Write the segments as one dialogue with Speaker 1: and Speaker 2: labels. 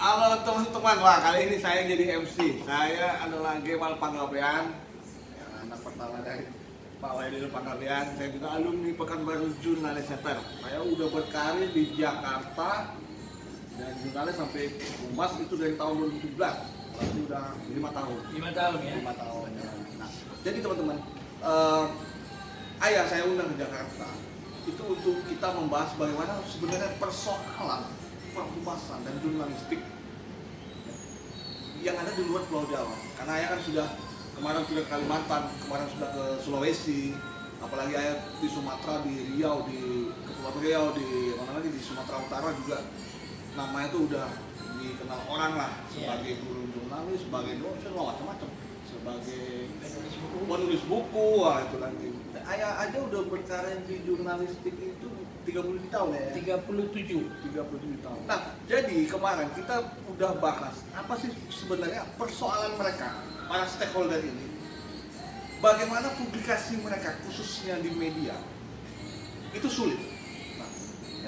Speaker 1: Halo teman-teman, wah kali ini saya jadi MC. Saya adalah Gemal Panggabean, yang anak pertama dari Pak Wahyudin Panggabean. Saya juga alumni Pekanbaru Jurnalis Center. Saya udah berkarir di Jakarta dan jurnalis sampai Humas itu dari tahun 2017. Berarti udah 5 tahun.
Speaker 2: 5 tahun ya?
Speaker 1: 5 tahun. Nah, jadi teman-teman, ayah saya undang ke Jakarta itu untuk kita membahas bagaimana sebenarnya persoalan perhumasan dan jurnalistik yang ada di luar Pulau Jawa. Karena ayah kan kemarin sudah ke Kalimantan, kemarin sudah ke Sulawesi, apalagi ayah di Sumatera, di Riau, di Kepulauan Riau, di mana lagi di Sumatera Utara juga namanya tuh udah dikenal orang lah sebagai guru jurnalis, sebagai dosen, macam-macam, sebagai penulis buku, wah itu lagi. Ayah aja udah berkarir di jurnalistik itu 30 tahun ya?
Speaker 2: 37
Speaker 1: tahun. Nah, jadi kemarin kita udah bahas apa sih sebenarnya persoalan mereka, para stakeholder ini. Bagaimana publikasi mereka, khususnya di media, itu sulit. Nah,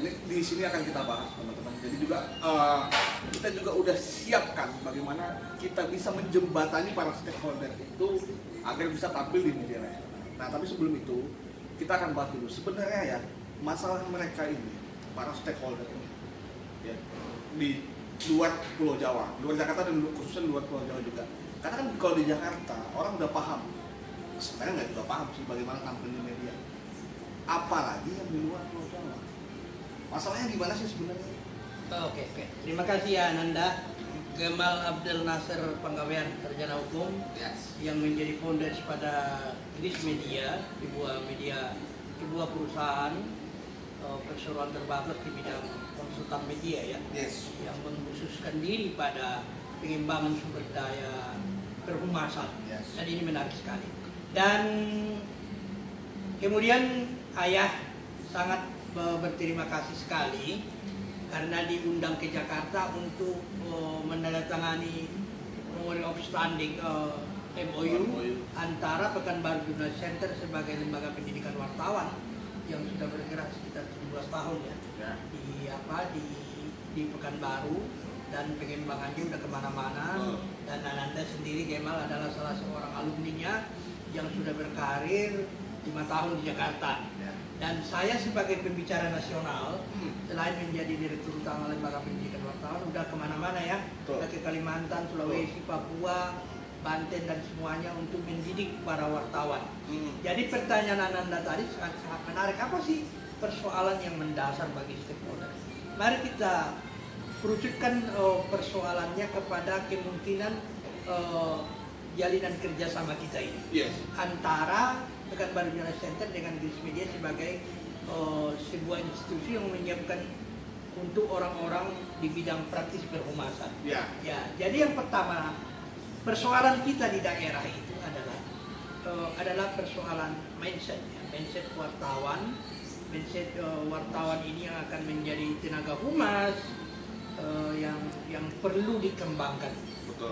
Speaker 1: ini di sini akan kita bahas teman-teman. Jadi juga kita juga udah siapkan bagaimana kita bisa menjembatani para stakeholder itu agar bisa tampil di media nasional. Nah, tapi sebelum itu kita akan bahas dulu sebenarnya ya masalah mereka ini, para stakeholder ini ya, di luar Pulau Jawa, luar Jakarta dan khususnya luar Pulau Jawa juga. Karena kan kalau di Jakarta orang udah paham, sebenarnya nggak juga paham sih bagaimana tampil di media. Apalagi yang di luar Pulau Jawa. Masalahnya di mana sih sebenarnya?
Speaker 2: Oke. Terima kasih ya Ananda. Gemal Abdel Nasser Panggabean, sarjana hukum, yang menjadi founder pada Gris Media, sebuah perusahaan perseroan terbatas di bidang konsultan media ya, yang mengkhususkan diri pada pengembangan sumber daya perhumasan. Dan ini menarik sekali. Dan kemudian ayah sangat berterima kasih sekali karena diundang ke Jakarta untuk menandatangani Memorandum of Understanding MOU antara Pekanbaru Jurnalis Center sebagai lembaga pendidikan wartawan yang sudah bergerak sekitar 17 tahun ya, di Pekanbaru, dan pengembangannya udah kemana-mana. Dan Ananda sendiri Gemal adalah salah seorang alumninya yang sudah berkarir 5 tahun di Jakarta. Dan saya sebagai pembicara nasional, selain menjadi direktur utama lembaga pendidikan wartawan, udah kemana-mana ya, udah ke Kalimantan, Sulawesi, Papua, Banten dan semuanya untuk mendidik para wartawan. Jadi pertanyaan Ananda tadi sangat menarik. Apa sih persoalan yang mendasar bagi stakeholder? Mari kita kerucutkan persoalannya kepada kemungkinan jalinan kerjasama kita ini antara Pekanbaru Jurnalis Center dengan Gris Media sebagai sebuah institusi yang menyiapkan untuk orang-orang di bidang praktis perhumasan. Ya, jadi yang pertama, persoalan kita di daerah itu adalah persoalan mindset, mindset wartawan. Mindset wartawan ini yang akan menjadi tenaga humas yang perlu dikembangkan.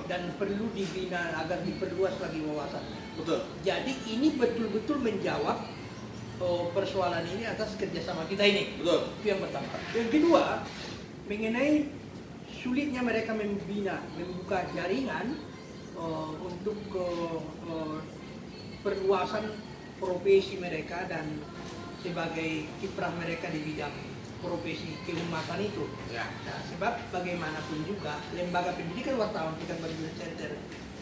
Speaker 2: Dan perlu dibina agar diperluas lagi wawasannya. Jadi ini betul-betul menjawab persoalan ini atas kerjasama kita ini. Itu yang pertama. Yang kedua, mengenai sulitnya mereka membuka jaringan untuk perluasan profesi mereka dan sebagai kiprah mereka di bidang profesi kehumasan itu. Nah, sebab bagaimanapun juga lembaga pendidikan wartawan Pekanbaru Jurnalis Center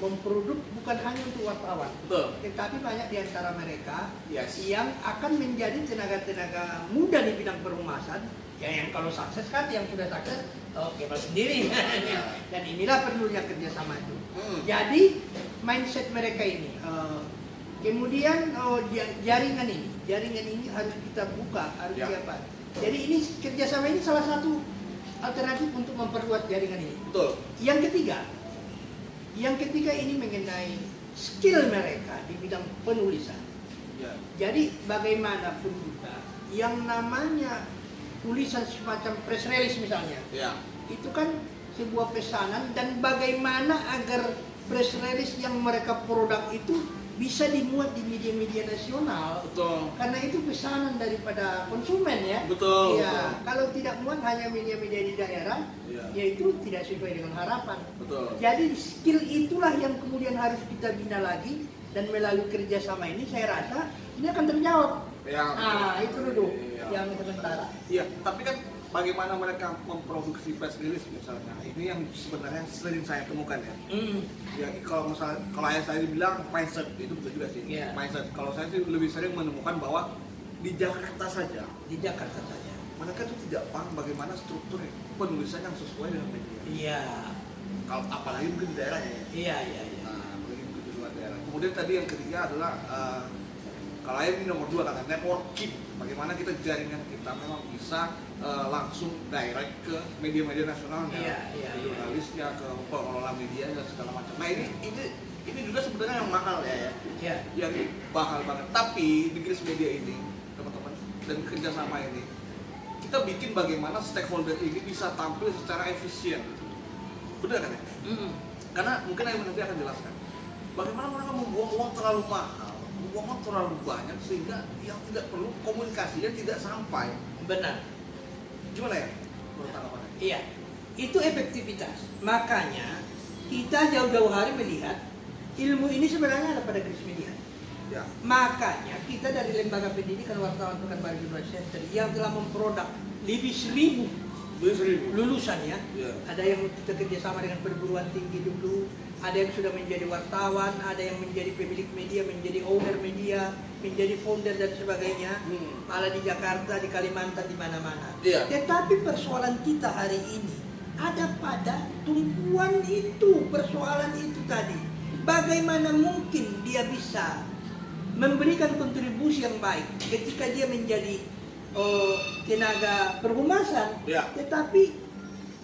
Speaker 2: memproduk bukan hanya untuk wartawan, tetapi banyak di antara mereka yang akan menjadi tenaga-tenaga muda di bidang perhumasan, yang kalau sukses kan, yang sudah sukses Gemal sendiri. Dan inilah perlunya kerjasama itu. Jadi mindset mereka ini, kemudian jaringan ini harus kita buka, harus diapa. Jadi ini kerjasama ini salah satu alternatif untuk memperluas jaringan ini. Yang ketiga ini mengenai skill mereka di bidang penulisan. Jadi bagaimanapun juga yang namanya tulisan semacam press release misalnya, itu kan sebuah pesanan, dan bagaimana agar press release yang mereka produk itu bisa dimuat di media-media nasional.
Speaker 1: Betul.
Speaker 2: Karena itu pesanan daripada konsumen ya.
Speaker 1: Betul.
Speaker 2: Iya. Kalau tidak muat hanya media-media di daerah,
Speaker 1: Iya.
Speaker 2: yaitu tidak sesuai dengan harapan.
Speaker 1: Betul.
Speaker 2: Jadi skill itulah yang kemudian harus kita bina lagi, dan melalui kerjasama ini saya rasa ini akan terjawab.
Speaker 1: Ya,
Speaker 2: Nah, itu dulu
Speaker 1: Iya.
Speaker 2: yang sementara.
Speaker 1: Iya, tapi kan bagaimana mereka memproduksi press release misalnya, ini yang sebenarnya sering saya temukan ya. Ya kalau misalnya, kalau ayah saya bilang mindset, itu betul juga sih.
Speaker 2: Iya.
Speaker 1: Mindset. Kalau saya sih lebih sering menemukan bahwa di Jakarta saja
Speaker 2: Di Jakarta saja.
Speaker 1: mereka tuh tidak paham bagaimana struktur penulisan yang sesuai dengan media.
Speaker 2: Iya.
Speaker 1: Kalau apalagi mungkin di daerah ya.
Speaker 2: Iya, iya, iya.
Speaker 1: Nah, apalagi mungkin di luar daerah. Kemudian tadi yang ketiga adalah kalau ayah ini nomor 2 kan, networking. Bagaimana kita jaringan kita memang bisa langsung direct ke media-media nasionalnya,
Speaker 2: Iya, iya,
Speaker 1: ke
Speaker 2: iya.
Speaker 1: jurnalisnya, ke pengelola media dan segala macam. Nah ini juga sebenarnya yang mahal ya.
Speaker 2: Iya.
Speaker 1: Yang mahal banget. Tapi di Gris Media ini, teman-teman, dan kerjasama ini, kita bikin bagaimana stakeholder ini bisa tampil secara efisien. Benar kan ya? Karena mungkin Ayah nanti akan jelaskan bagaimana mereka membuang uang terlalu mahal, membuang uang terlalu banyak sehingga yang tidak perlu komunikasinya tidak sampai.
Speaker 2: Benar.
Speaker 1: Gimana ya? Menurut tanggapan Ayah?
Speaker 2: Iya. Itu efektivitas. Makanya kita jauh-jauh hari melihat ilmu ini sebenarnya ada pada Gris Media.
Speaker 1: Ya.
Speaker 2: Makanya kita dari Lembaga Pendidikan Wartawan Pekanbaru Jurnalistik Center yang telah memproduk lebih 1000 lulusan ya.
Speaker 1: Ya.
Speaker 2: Ada yang kita kerjasama dengan perguruan tinggi dulu, ada yang sudah menjadi wartawan, ada yang menjadi pemilik media, menjadi owner media, menjadi founder dan sebagainya. Malah di Jakarta, di Kalimantan, di mana-mana.
Speaker 1: Iya.
Speaker 2: Tetapi persoalan kita hari ini ada pada tumpuan itu, persoalan itu tadi. Bagaimana mungkin dia bisa memberikan kontribusi yang baik ketika dia menjadi tenaga perhumasan,
Speaker 1: Ya.
Speaker 2: tetapi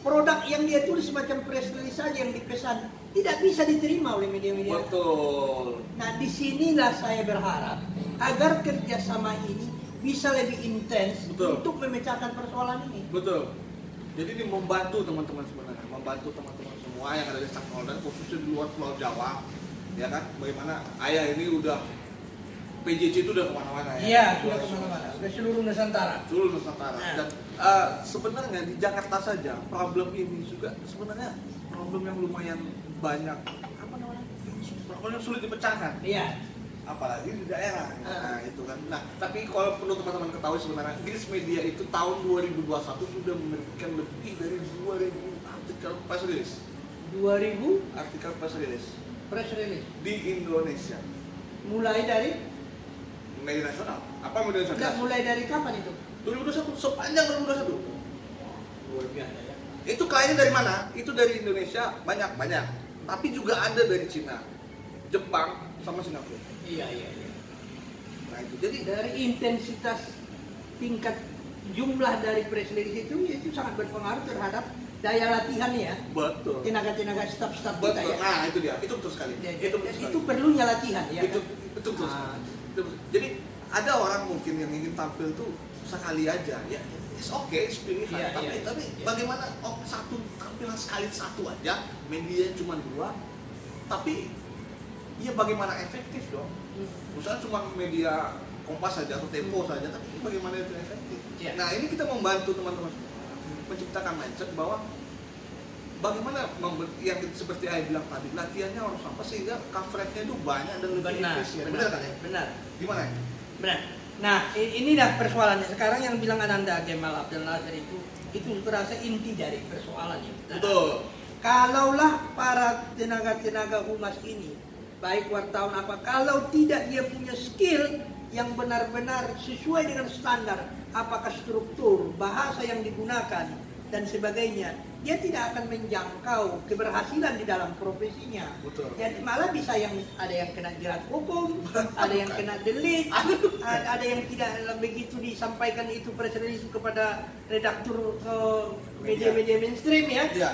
Speaker 2: produk yang dia tulis semacam press release saja yang dipesan tidak bisa diterima oleh media-media.
Speaker 1: Betul.
Speaker 2: Nah, disinilah saya berharap agar kerjasama ini bisa lebih intens
Speaker 1: Betul.
Speaker 2: untuk memecahkan persoalan ini.
Speaker 1: Betul. Jadi ini membantu teman-teman sebenarnya, membantu teman-teman semua yang ada di stakeholder, khususnya di luar Pulau Jawa, ya kan? Bagaimana ayah ini udah PJJ itu udah kemana-mana ya?
Speaker 2: Iya, sudah kemana-mana, sudah seluruh Nusantara.
Speaker 1: Seluruh Nusantara.
Speaker 2: Nah.
Speaker 1: Dan sebenarnya di Jakarta saja problem ini juga sebenarnya problem yang lumayan banyak, apa namanya? Problem yang sulit dipecahkan.
Speaker 2: Iya.
Speaker 1: Apalagi di daerah. Nah, itu kan. Nah, tapi kalau perlu teman-teman ketahui sebenarnya Gris Media itu tahun 2021 sudah menerbitkan lebih dari 2000 artikel press release.
Speaker 2: 2000
Speaker 1: Artikel press release
Speaker 2: press release.
Speaker 1: di Indonesia.
Speaker 2: Mulai dari
Speaker 1: Media nasional. Apa media nasional?
Speaker 2: enggak, mulai dari kapan itu?
Speaker 1: 2021, sepanjang 2021.
Speaker 2: Luar biasa ya.
Speaker 1: Itu kliennya dari mana? Itu dari Indonesia banyak. Tapi juga ada dari Cina, Jepang, sama Singapura.
Speaker 2: Iya, iya, iya.
Speaker 1: Nah itu jadi
Speaker 2: Dari intensitas tingkat jumlah dari press release itu sangat berpengaruh terhadap daya latihan ya.
Speaker 1: betul.
Speaker 2: Tenaga-tenaga staf-staf kita
Speaker 1: Betul.
Speaker 2: ya.
Speaker 1: Nah itu dia. Itu betul sekali.
Speaker 2: Ya,
Speaker 1: Itu betul
Speaker 2: dan
Speaker 1: sekali.
Speaker 2: itu perlunya latihan ya.
Speaker 1: Itu
Speaker 2: kan?
Speaker 1: betul
Speaker 2: Ah.
Speaker 1: sekali. Itu betul. Jadi ada orang mungkin yang ingin tampil tuh sekali aja ya. It's okay, it's pilihan.
Speaker 2: Iya,
Speaker 1: tapi
Speaker 2: iya, iya.
Speaker 1: bagaimana satu tampilan sekali satu aja, media cuma 2. Tapi ya bagaimana efektif dong? Misalnya cuma media Kompas saja atau Tempo saja, tapi bagaimana itu efektif?
Speaker 2: Iya.
Speaker 1: Nah ini kita membantu teman-teman menciptakan mindset bahwa bagaimana yang seperti Ayah bilang tadi, latihannya harus apa sehingga coverage-nya itu banyak dan lebih efisien. Benar kan ya?
Speaker 2: Benar.
Speaker 1: Gimana ya?
Speaker 2: Benar. Nah, inilah persoalannya. Sekarang yang bilang Ananda Kemal Abdel Nasir itu terasa inti dari persoalan ini.
Speaker 1: Betul.
Speaker 2: Kalaulah para tenaga-tenaga humas ini, baik wartawan apa, kalau tidak dia punya skill yang benar-benar sesuai dengan standar, apakah struktur, bahasa yang digunakan, dan sebagainya, dia tidak akan menjangkau keberhasilan di dalam profesinya.
Speaker 1: Betul.
Speaker 2: Jadi malah bisa ada yang kena jerat hukum, ada yang kena delik, ada yang tidak begitu disampaikan itu press release kepada redaktur media-media mainstream ya.
Speaker 1: Iya.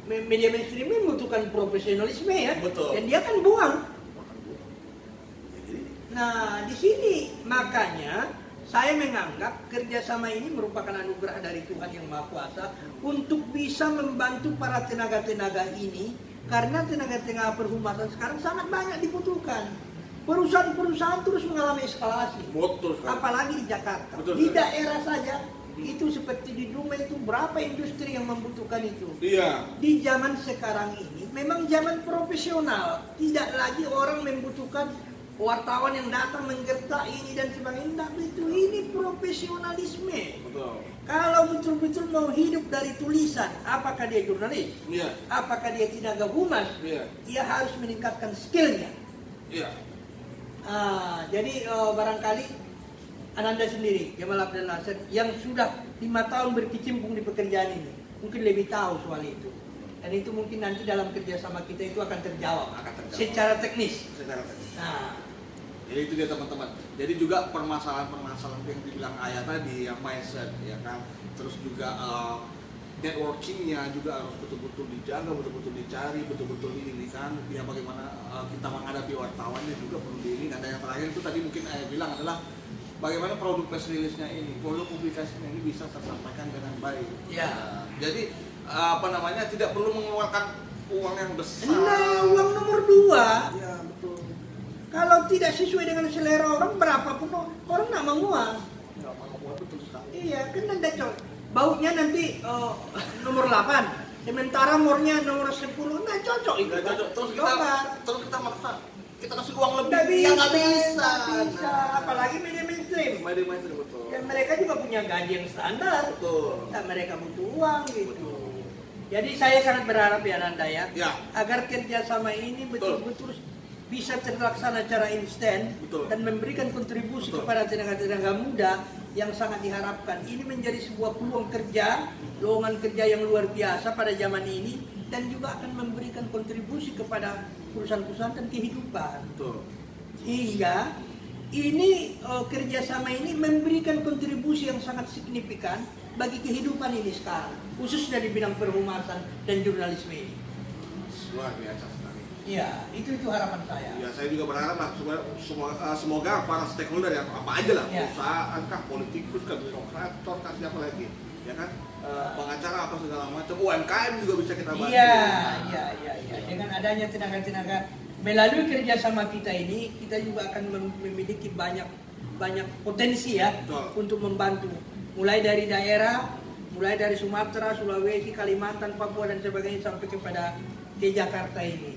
Speaker 2: Media mainstream ini membutuhkan profesionalisme ya.
Speaker 1: Betul.
Speaker 2: Dan dia akan buang. Nah, di sini makanya saya menganggap kerjasama ini merupakan anugerah dari Tuhan Yang Maha Kuasa untuk bisa membantu para tenaga-tenaga ini, karena tenaga-tenaga perhumasan sekarang sangat banyak dibutuhkan. perusahaan-perusahaan terus mengalami eskalasi.
Speaker 1: Betul sekali.
Speaker 2: Apalagi di Jakarta.
Speaker 1: Betul
Speaker 2: Di
Speaker 1: sekali.
Speaker 2: daerah saja itu seperti di Dumai itu berapa industri yang membutuhkan itu.
Speaker 1: Iya.
Speaker 2: Di zaman sekarang ini memang zaman profesional, tidak lagi orang membutuhkan wartawan yang datang menggertak ini dan sebagainya. Tidak begitu, ini profesionalisme.
Speaker 1: Betul.
Speaker 2: Kalau betul-betul mau hidup dari tulisan, apakah dia jurnalis?
Speaker 1: Iya.
Speaker 2: Apakah dia tenaga humas?
Speaker 1: Iya.
Speaker 2: Ia harus meningkatkan skillnya.
Speaker 1: Iya.
Speaker 2: Jadi barangkali Ananda sendiri, Jamal Abdel Nasser, yang sudah 5 tahun berkecimpung di pekerjaan ini, mungkin lebih tahu soal itu. Dan itu mungkin nanti dalam kerjasama kita itu akan terjawab, secara teknis.
Speaker 1: Secara teknis.
Speaker 2: Nah,
Speaker 1: Jadi itu dia teman-teman. Jadi juga permasalahan-permasalahan yang dibilang Ayah tadi, yang mindset, ya kan. Terus juga networkingnya juga harus betul-betul dijaga, betul-betul dicari, betul-betul ini kan. Ya bagaimana kita menghadapi wartawannya juga perlu diingat. Dan yang terakhir itu tadi mungkin Ayah bilang adalah bagaimana produk press release-nya ini, produk publikasinya ini bisa tersampaikan dengan baik.
Speaker 2: ya.
Speaker 1: Jadi tidak perlu mengeluarkan uang yang besar.
Speaker 2: Nah, uang nomor 2.
Speaker 1: Ya betul.
Speaker 2: Kalau tidak sesuai dengan selera orang, berapapun orang nggak mau uang.
Speaker 1: Nggak mau betul sekali.
Speaker 2: Iya, kan Anda baunya nanti nomor 8, sementara mornya nomor 10, nah cocok itu.
Speaker 1: Nggak cocok. Terus kita maksa. Kita kasih uang lebih.
Speaker 2: Nggak
Speaker 1: Ya nggak
Speaker 2: bisa.
Speaker 1: bisa.
Speaker 2: Apalagi media mainstream.
Speaker 1: Media-media betul.
Speaker 2: Dan mereka juga punya gaji yang standar.
Speaker 1: Betul.
Speaker 2: Dan mereka butuh uang gitu.
Speaker 1: Betul.
Speaker 2: Jadi saya sangat berharap ya Nanda ya,
Speaker 1: Ya.
Speaker 2: agar kerjasama ini betul-betul bisa terlaksana secara instan
Speaker 1: Betul.
Speaker 2: dan memberikan kontribusi
Speaker 1: Betul.
Speaker 2: kepada tenaga-tenaga muda yang sangat diharapkan. Ini menjadi sebuah peluang kerja, lowongan kerja yang luar biasa pada zaman ini, dan juga akan memberikan kontribusi kepada perusahaan-perusahaan dan kehidupan.
Speaker 1: Betul.
Speaker 2: Hingga ini kerjasama ini memberikan kontribusi yang sangat signifikan bagi kehidupan ini sekarang, khususnya di bidang perhumasan dan jurnalisme ini.
Speaker 1: Luar biasa sekali.
Speaker 2: Ya, itu harapan saya.
Speaker 1: Ya, saya juga berharap lah semoga para stakeholder yang apa aja lah,
Speaker 2: Ya.
Speaker 1: perusahaan kah, politikus kah, birokrator kah, siapa lagi, ya kan, pengacara apa segala macam, UMKM juga bisa kita bantu.
Speaker 2: Iya. Dengan adanya tenaga-tenaga melalui kerjasama kita ini, kita juga akan memiliki banyak potensi ya.
Speaker 1: Betul.
Speaker 2: Untuk membantu, mulai dari daerah, mulai dari Sumatera, Sulawesi, Kalimantan, Papua dan sebagainya sampai ke Jakarta ini.